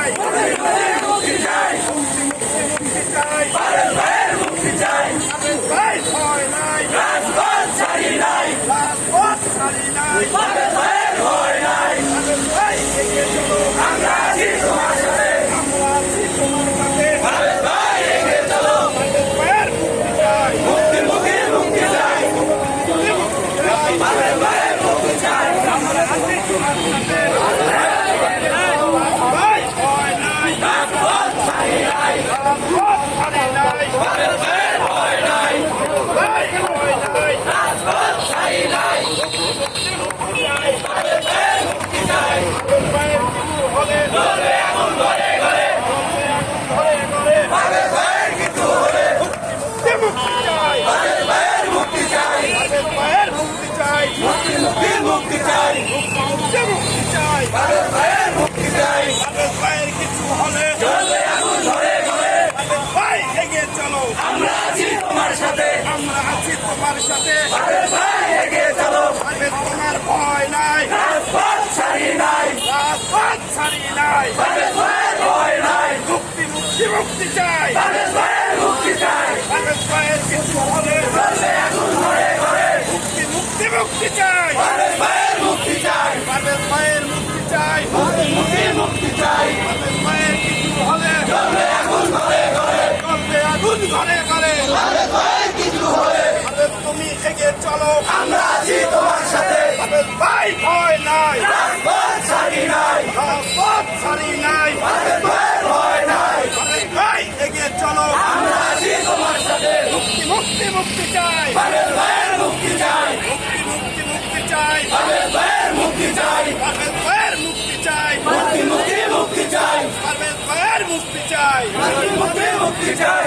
চাই, মুক্তি চাই, মুক্তি চাই, মুক্তি চাই, ভাই ভয় নাই, রাজপথ ছাড়ি নাই, রাজপথ ছাড়ি নাই, ভয় নাই, ভাই এগিয়ে চলো, আমরা আছি তোমার সাথে, আমরা আছি তোমার সাথে, ভাই এগিয়ে চলো, ভাইয়ের মুক্তি চাই, মুক্তি চাই, ভাইয়ের মুক্তি চাই, আমরা আছি তোমার সাথে, ভাই ভয় নাই, রাজপথ ছাড়ি নাই, রাজপথ ছাড়ি নাই, ভয় নাই, ভাই ভয় নাই, রাজপথ ছাড়ি নাই, মুক্তি চাই, ভাইয়ের কিছু হলে চলবে এখন ঘরে ঘরে, ভাইয়ের কিছু হলে মুক্তি চাই, ভাইয়ের মুক্তি চাই, ভাইয়ের মুক্তি চাই, মুক্তি চাই, মুক্তি চাই, ভাইয়ের মুক্তি চাই, ভাইয়ের কিছু হলে চলবে এখন ঘরে ঘরে, ভাই এগিয়ে চলো, আমরা আছি তোমার সাথে, আমরা আছি তোমার সাথে, ভাই এগিয়ে চলো, তোমার ভয় নাই, রাজপথ ছাড়ি নাই, রাজপথ ছাড়ি নাই, ভয় নাই, মুক্তি চাই, ভাইয়ের মুক্তি চাই, ভাইয়ের কিছু হলে চলবে এখন ঘরে ঘরে, মুক্তি চাই, ভাইয়ের মুক্তি চাই, ভাইয়ের মুক্তি চাই, মুক্তি চাই, ভাইয়ের কিছু হলে চলবে আগুন ঘরে ঘরে, চলবে আগুন ঘরে ঘরে, ভাইয়ের কিছু হলে তুমি এগিয়ে চলো, আমরা আছি তোমার সাথে, ভাই ভয় নাই, রাজপথ ছাড়ি নাই, রাজপথ ছাড়ি নাই, ভয় নাই, ভাই এগিয়ে চলো, আমরা আছি তোমার সাথে, মুক্তি চাই, ভাইয়ের মুক্তি চাই, মুক্তি চাই, ভাইয়ের মুক্তি চাই, ভাইয়ের মুক্তি চাই, মুক্তি চাই, ভাইয়ের মুক্তি চাই, মুক্তি চাই,